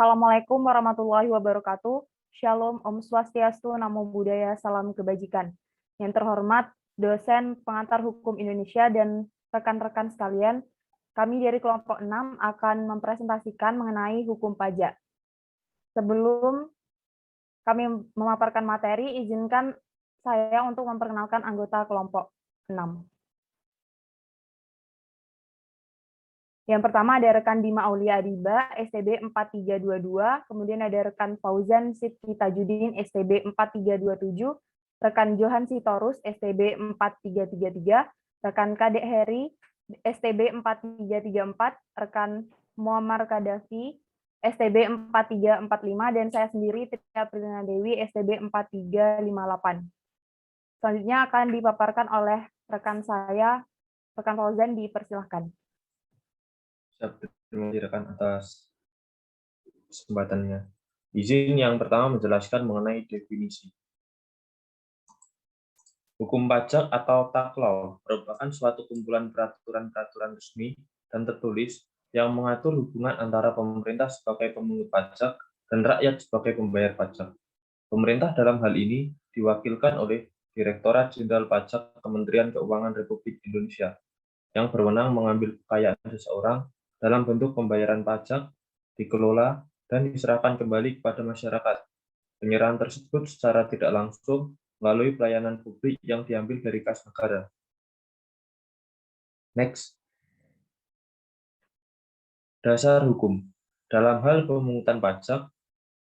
Assalamualaikum warahmatullahi wabarakatuh. Shalom, Om Swastiastu, Namo Buddhaya, Salam Kebajikan. Yang terhormat dosen pengantar hukum Indonesia dan rekan-rekan sekalian, kami dari kelompok 6 akan mempresentasikan mengenai hukum pajak. Sebelum kami memaparkan materi, izinkan saya untuk memperkenalkan anggota kelompok 6. Yang pertama ada rekan Dima Aulia Adiba, STB 4322, kemudian ada rekan Fauzan Sidki Tajudin, STB 4327, rekan Johan Sitorus, STB 4333, rekan Kadek Heri, STB 4334, rekan Muammar Kadafi, STB 4345, dan saya sendiri Tria Prilina Dewi, STB 4358. Selanjutnya akan dipaparkan oleh rekan saya, rekan Fauzan, dipersilahkan. Terima kasih rekan atas kesempatannya. Izin yang pertama menjelaskan mengenai definisi. Hukum pajak atau tax law merupakan suatu kumpulan peraturan-peraturan resmi dan tertulis yang mengatur hubungan antara pemerintah sebagai pemungut pajak dan rakyat sebagai pembayar pajak. Pemerintah dalam hal ini diwakilkan oleh Direktorat Jenderal Pajak Kementerian Keuangan Republik Indonesia yang berwenang mengambil kekayaan seseorang dalam bentuk pembayaran pajak, dikelola, dan diserahkan kembali kepada masyarakat. Penyerahan tersebut secara tidak langsung melalui pelayanan publik yang diambil dari kas negara. Next. Dasar hukum. Dalam hal pemungutan pajak,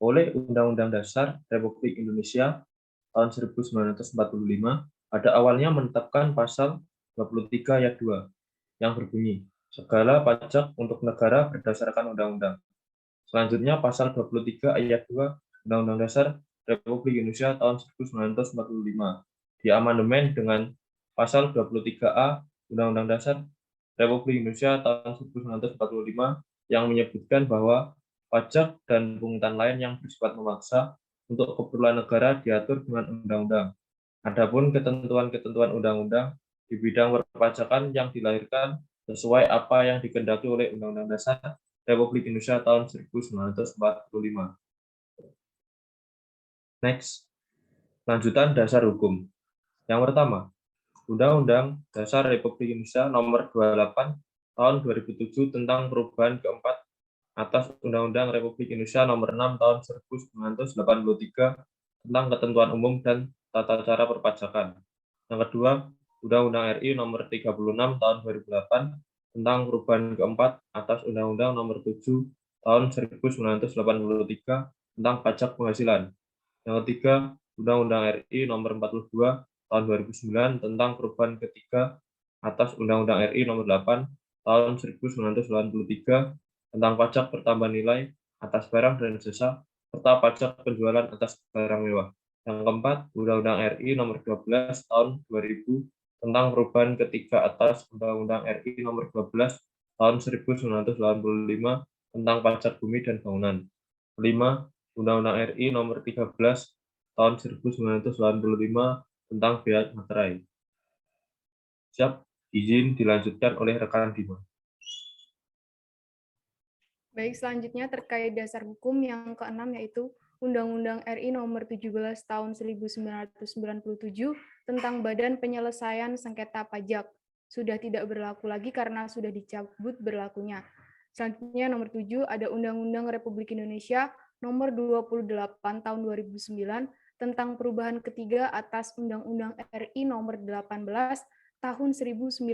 oleh Undang-Undang Dasar Republik Indonesia tahun 1945, pada awalnya menetapkan pasal 23 ayat 2 yang berbunyi, segala pajak untuk negara berdasarkan undang-undang. Selanjutnya pasal 23 ayat 2 Undang-Undang Dasar Republik Indonesia tahun 1945 diamandemen dengan pasal 23A Undang-Undang Dasar Republik Indonesia tahun 1945 yang menyebutkan bahwa pajak dan pungutan lain yang bersifat memaksa untuk keperluan negara diatur dengan undang-undang. Adapun ketentuan-ketentuan undang-undang di bidang perpajakan yang dilahirkan sesuai apa yang dikehendaki oleh Undang-Undang Dasar Republik Indonesia tahun 1945. Next, lanjutan dasar hukum. Yang pertama, Undang-Undang Dasar Republik Indonesia Nomor 28 Tahun 2007 tentang perubahan keempat atas Undang-Undang Republik Indonesia Nomor 6 Tahun 1983 tentang ketentuan umum dan tata cara perpajakan. Yang kedua, Undang-Undang RI Nomor 36 Tahun 2008 tentang perubahan keempat atas Undang-Undang Nomor 7 Tahun 1983 tentang pajak penghasilan. Yang ketiga, Undang-Undang RI Nomor 42 Tahun 2009 tentang perubahan ketiga atas Undang-Undang RI Nomor 8 Tahun 1983 tentang pajak pertambahan nilai atas barang dan jasa serta pajak penjualan atas barang mewah. Yang keempat, Undang-Undang RI Nomor 12 Tahun 2000 tentang perubahan ketiga atas Undang-Undang RI Nomor 12 Tahun 1985 tentang pajak bumi dan bangunan. Kelima, Undang-Undang RI Nomor 13 Tahun 1985 tentang bea materai. Siap, izin dilanjutkan oleh rekan Dima. Baik, selanjutnya terkait dasar hukum yang keenam yaitu Undang-Undang RI Nomor 17 Tahun 1997 tentang Badan Penyelesaian Sengketa Pajak sudah tidak berlaku lagi karena sudah dicabut berlakunya. Selanjutnya nomor 7 ada Undang-Undang Republik Indonesia Nomor 28 Tahun 2009 tentang perubahan ketiga atas Undang-Undang RI Nomor 18 Tahun 1997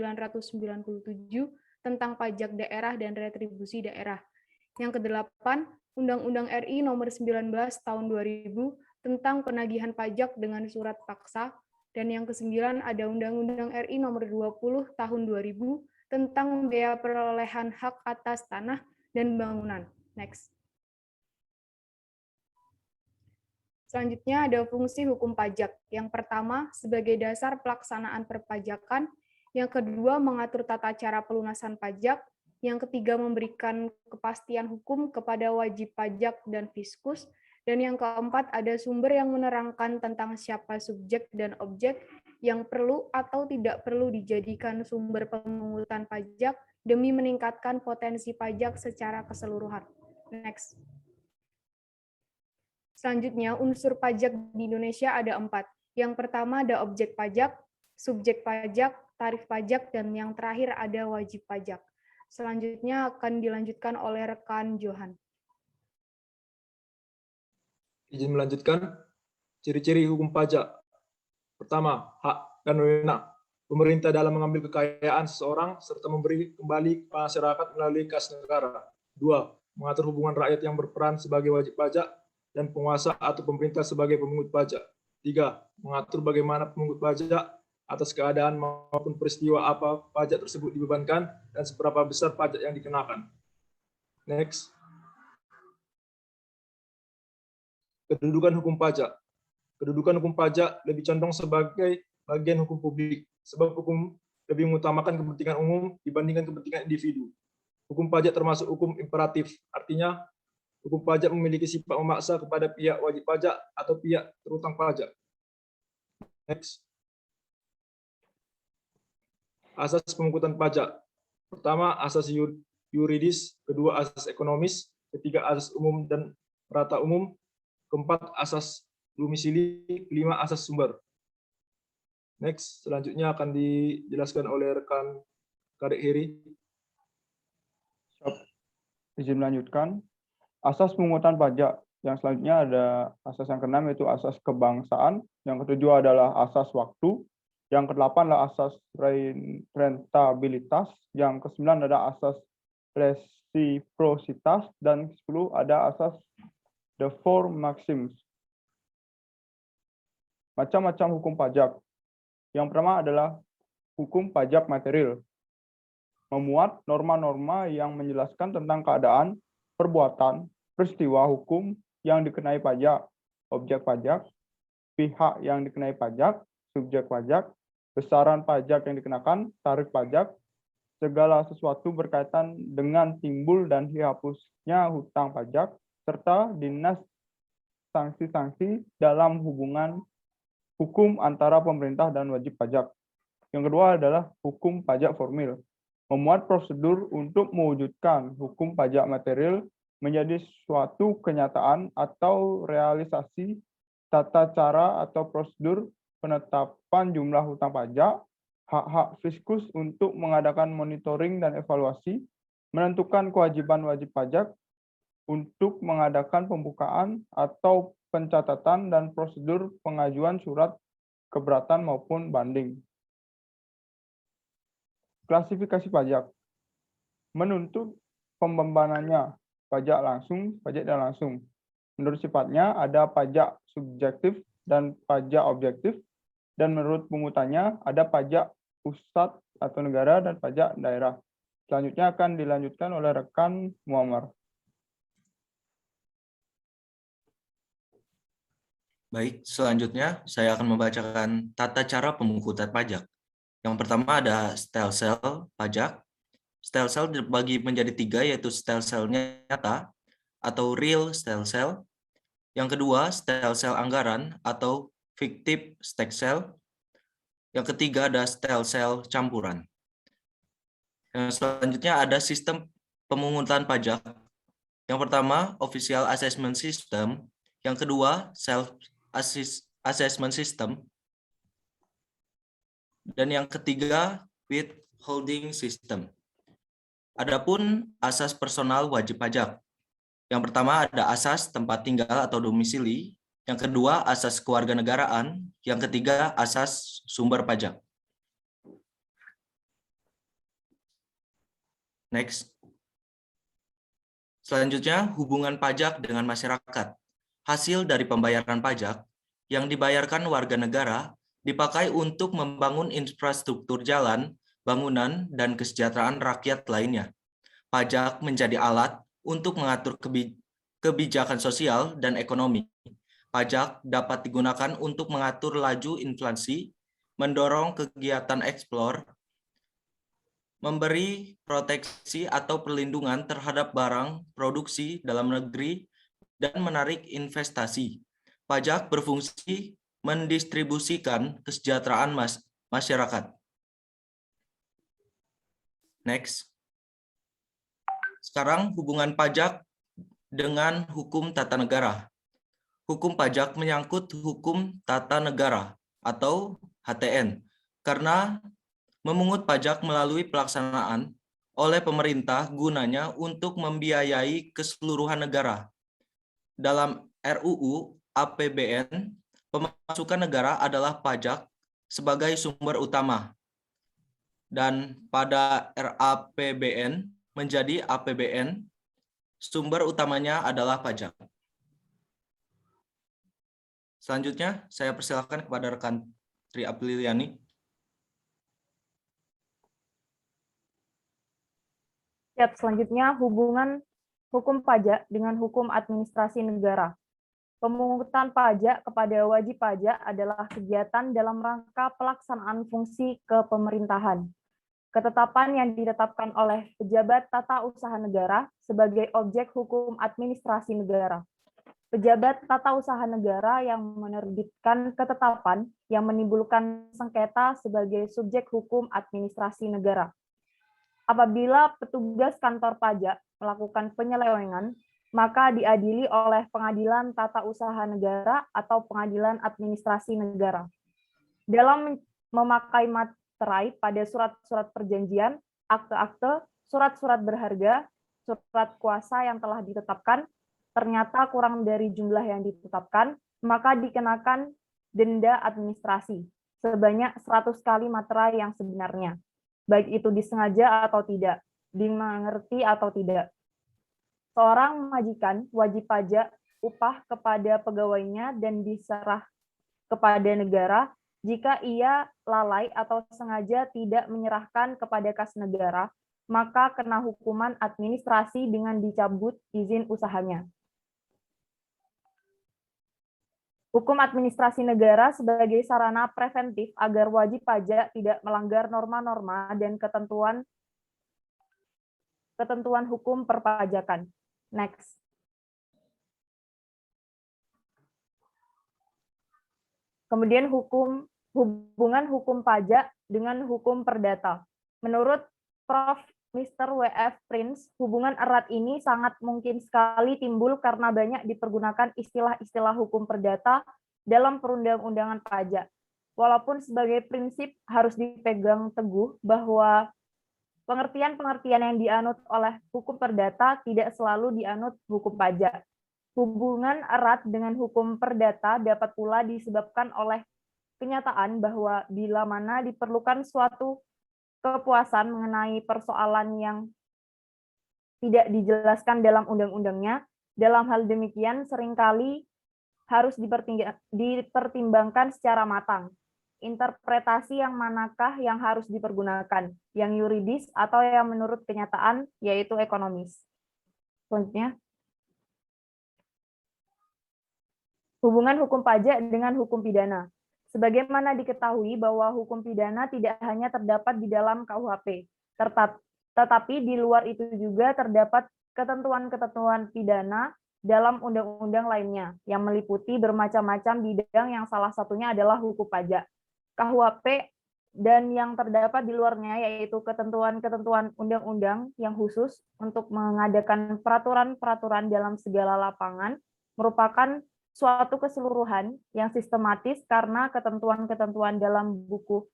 tentang pajak daerah dan retribusi daerah. Yang kedelapan, Undang-Undang RI Nomor 19 Tahun 2000 tentang penagihan pajak dengan surat paksa. Dan yang kesembilan ada Undang-Undang RI Nomor 20 Tahun 2000 tentang biaya perolehan hak atas tanah dan bangunan. Next. Selanjutnya ada fungsi hukum pajak. Yang pertama, sebagai dasar pelaksanaan perpajakan. Yang kedua, mengatur tata cara pelunasan pajak. Yang ketiga, memberikan kepastian hukum kepada wajib pajak dan fiskus. Dan yang keempat, ada sumber yang menerangkan tentang siapa subjek dan objek yang perlu atau tidak perlu dijadikan sumber pemungutan pajak demi meningkatkan potensi pajak secara keseluruhan. Next. Selanjutnya, unsur pajak di Indonesia ada 4. Yang pertama ada objek pajak, subjek pajak, tarif pajak, dan yang terakhir ada wajib pajak. Selanjutnya akan dilanjutkan oleh rekan Johan. Izin melanjutkan. Ciri-ciri hukum pajak. Pertama, hak dan wewenang pemerintah dalam mengambil kekayaan seseorang serta memberi kembali ke masyarakat melalui kas negara. 2. Mengatur hubungan rakyat yang berperan sebagai wajib pajak dan penguasa atau pemerintah sebagai pemungut pajak. 3. Mengatur bagaimana pemungut pajak atas keadaan maupun peristiwa apa pajak tersebut dibebankan dan seberapa besar pajak yang dikenakan. Next. Kedudukan hukum pajak. Kedudukan hukum pajak lebih condong sebagai bagian hukum publik, sebab hukum lebih mengutamakan kepentingan umum dibandingkan kepentingan individu. Hukum pajak termasuk hukum imperatif, artinya hukum pajak memiliki sifat memaksa kepada pihak wajib pajak atau pihak terutang pajak. Next. Asas pemungkutan pajak. Pertama, asas yuridis, kedua, asas ekonomis, ketiga, asas umum dan merata umum, keempat, asas domisili, kelima, asas sumber. Next, selanjutnya akan dijelaskan oleh rekan Kadek Heri. Izin melanjutkan. Asas pemungutan pajak. Yang selanjutnya ada asas yang keenam yaitu asas kebangsaan. Yang ketujuh adalah asas waktu. Yang kedelapan adalah asas rentabilitas. Yang kesembilan ada asas resiprositas. Dan ke-10 ada asas the four maxims. Macam-macam hukum pajak. Yang pertama adalah hukum pajak material. Memuat norma-norma yang menjelaskan tentang keadaan, perbuatan, peristiwa hukum yang dikenai pajak, objek pajak, pihak yang dikenai pajak, subjek pajak, besaran pajak yang dikenakan, tarif pajak, segala sesuatu berkaitan dengan timbul dan dihapusnya hutang pajak, serta dinas sanksi-sanksi dalam hubungan hukum antara pemerintah dan wajib pajak. Yang kedua adalah hukum pajak formil. Memuat prosedur untuk mewujudkan hukum pajak material menjadi suatu kenyataan atau realisasi tata cara atau prosedur penetapan jumlah hutang pajak, hak-hak fiskus untuk mengadakan monitoring dan evaluasi, menentukan kewajiban wajib pajak untuk mengadakan pembukaan atau pencatatan dan prosedur pengajuan surat keberatan maupun banding. Klasifikasi pajak. Menuntut pembebanannya pajak langsung, pajak tidak langsung. Menurut sifatnya ada pajak subjektif dan pajak objektif, dan menurut pungutannya ada pajak pusat atau negara dan pajak daerah. Selanjutnya akan dilanjutkan oleh rekan Muammar. Baik, selanjutnya saya akan membacakan tata cara pemungutan pajak. Yang pertama ada stelsel pajak. Stelsel dibagi menjadi 3, yaitu stelsel nyata atau real stelsel. Yang kedua, stelsel anggaran atau fictive stelsel. Yang ketiga ada stelsel campuran. Yang selanjutnya ada sistem pemungutan pajak. Yang pertama, official assessment system. Yang kedua, self assessment system. Dan yang ketiga, withholding system. Adapun asas personal wajib pajak. Yang pertama ada asas tempat tinggal atau domisili. Yang kedua, asas kewarganegaraan. Yang ketiga, asas sumber pajak. Next. Selanjutnya, hubungan pajak dengan masyarakat. Hasil dari pembayaran pajak yang dibayarkan warga negara dipakai untuk membangun infrastruktur jalan, bangunan, dan kesejahteraan rakyat lainnya. Pajak menjadi alat untuk mengatur kebijakan sosial dan ekonomi. Pajak dapat digunakan untuk mengatur laju inflasi, mendorong kegiatan ekspor, memberi proteksi atau perlindungan terhadap barang produksi dalam negeri, dan menarik investasi. Pajak berfungsi mendistribusikan kesejahteraan masyarakat. Next. Sekarang hubungan pajak dengan hukum tata negara. hukum pajak menyangkut hukum tata negara atau HTN karena memungut pajak melalui pelaksanaan oleh pemerintah gunanya untuk membiayai keseluruhan negara. Dalam RUU APBN, pemasukan negara adalah pajak sebagai sumber utama. Dan pada RAPBN menjadi APBN, sumber utamanya adalah pajak. Selanjutnya, saya persilakan kepada rekan Tri Apriliani. Selanjutnya, hubungan hukum pajak dengan hukum administrasi negara. Pemungutan pajak kepada wajib pajak adalah kegiatan dalam rangka pelaksanaan fungsi kepemerintahan. Ketetapan yang ditetapkan oleh pejabat tata usaha negara sebagai objek hukum administrasi negara. Pejabat tata usaha negara yang menerbitkan ketetapan yang menimbulkan sengketa sebagai subjek hukum administrasi negara. Apabila petugas kantor pajak melakukan penyelewengan, maka diadili oleh pengadilan tata usaha negara atau pengadilan administrasi negara. Dalam memakai materai pada surat-surat perjanjian, akte-akte, surat-surat berharga, surat kuasa yang telah ditetapkan, ternyata kurang dari jumlah yang ditetapkan, maka dikenakan denda administrasi sebanyak 100 kali materai yang sebenarnya, baik itu disengaja atau tidak, dimengerti atau tidak. Seorang majikan wajib pajak upah kepada pegawainya dan diserah kepada negara jika ia lalai atau sengaja tidak menyerahkan kepada kas negara, maka kena hukuman administrasi dengan dicabut izin usahanya. Hukum administrasi negara sebagai sarana preventif agar wajib pajak tidak melanggar norma-norma dan ketentuan hukum perpajakan. Next. Kemudian hubungan hukum pajak dengan hukum perdata. Menurut Prof. Mr. W.F. Prince, hubungan erat ini sangat mungkin sekali timbul karena banyak dipergunakan istilah-istilah hukum perdata dalam perundang-undangan pajak. Walaupun sebagai prinsip harus dipegang teguh bahwa pengertian-pengertian yang dianut oleh hukum perdata tidak selalu dianut hukum pajak. Hubungan erat dengan hukum perdata dapat pula disebabkan oleh kenyataan bahwa bila mana diperlukan suatu kepuasan mengenai persoalan yang tidak dijelaskan dalam undang-undangnya, dalam hal demikian seringkali harus dipertimbangkan secara matang. Interpretasi yang manakah yang harus dipergunakan, yang yuridis atau yang menurut kenyataan, yaitu ekonomis. Selanjutnya. Hubungan hukum pajak dengan hukum pidana. Sebagaimana diketahui bahwa hukum pidana tidak hanya terdapat di dalam KUHP, tetapi di luar itu juga terdapat ketentuan-ketentuan pidana dalam undang-undang lainnya, yang meliputi bermacam-macam bidang yang salah satunya adalah hukum pajak. KUHP dan yang terdapat di luarnya yaitu ketentuan-ketentuan undang-undang yang khusus untuk mengadakan peraturan-peraturan dalam segala lapangan merupakan suatu keseluruhan yang sistematis karena ketentuan-ketentuan dalam buku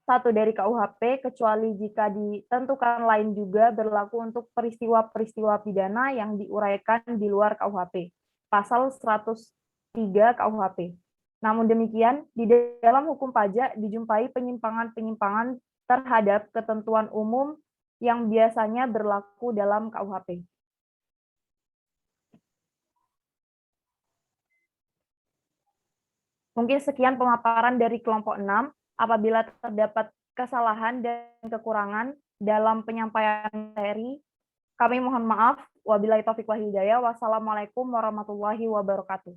1 dari KUHP, kecuali jika ditentukan lain juga berlaku untuk peristiwa-peristiwa pidana yang diuraikan di luar KUHP, pasal 103 KUHP. Namun demikian, di dalam hukum pajak dijumpai penyimpangan-penyimpangan terhadap ketentuan umum yang biasanya berlaku dalam KUHP. Mungkin sekian pemaparan dari kelompok 6. Apabila terdapat kesalahan dan kekurangan dalam penyampaian materi, kami mohon maaf. Wabillahi taufiq wal hidayah. Wassalamualaikum warahmatullahi wabarakatuh.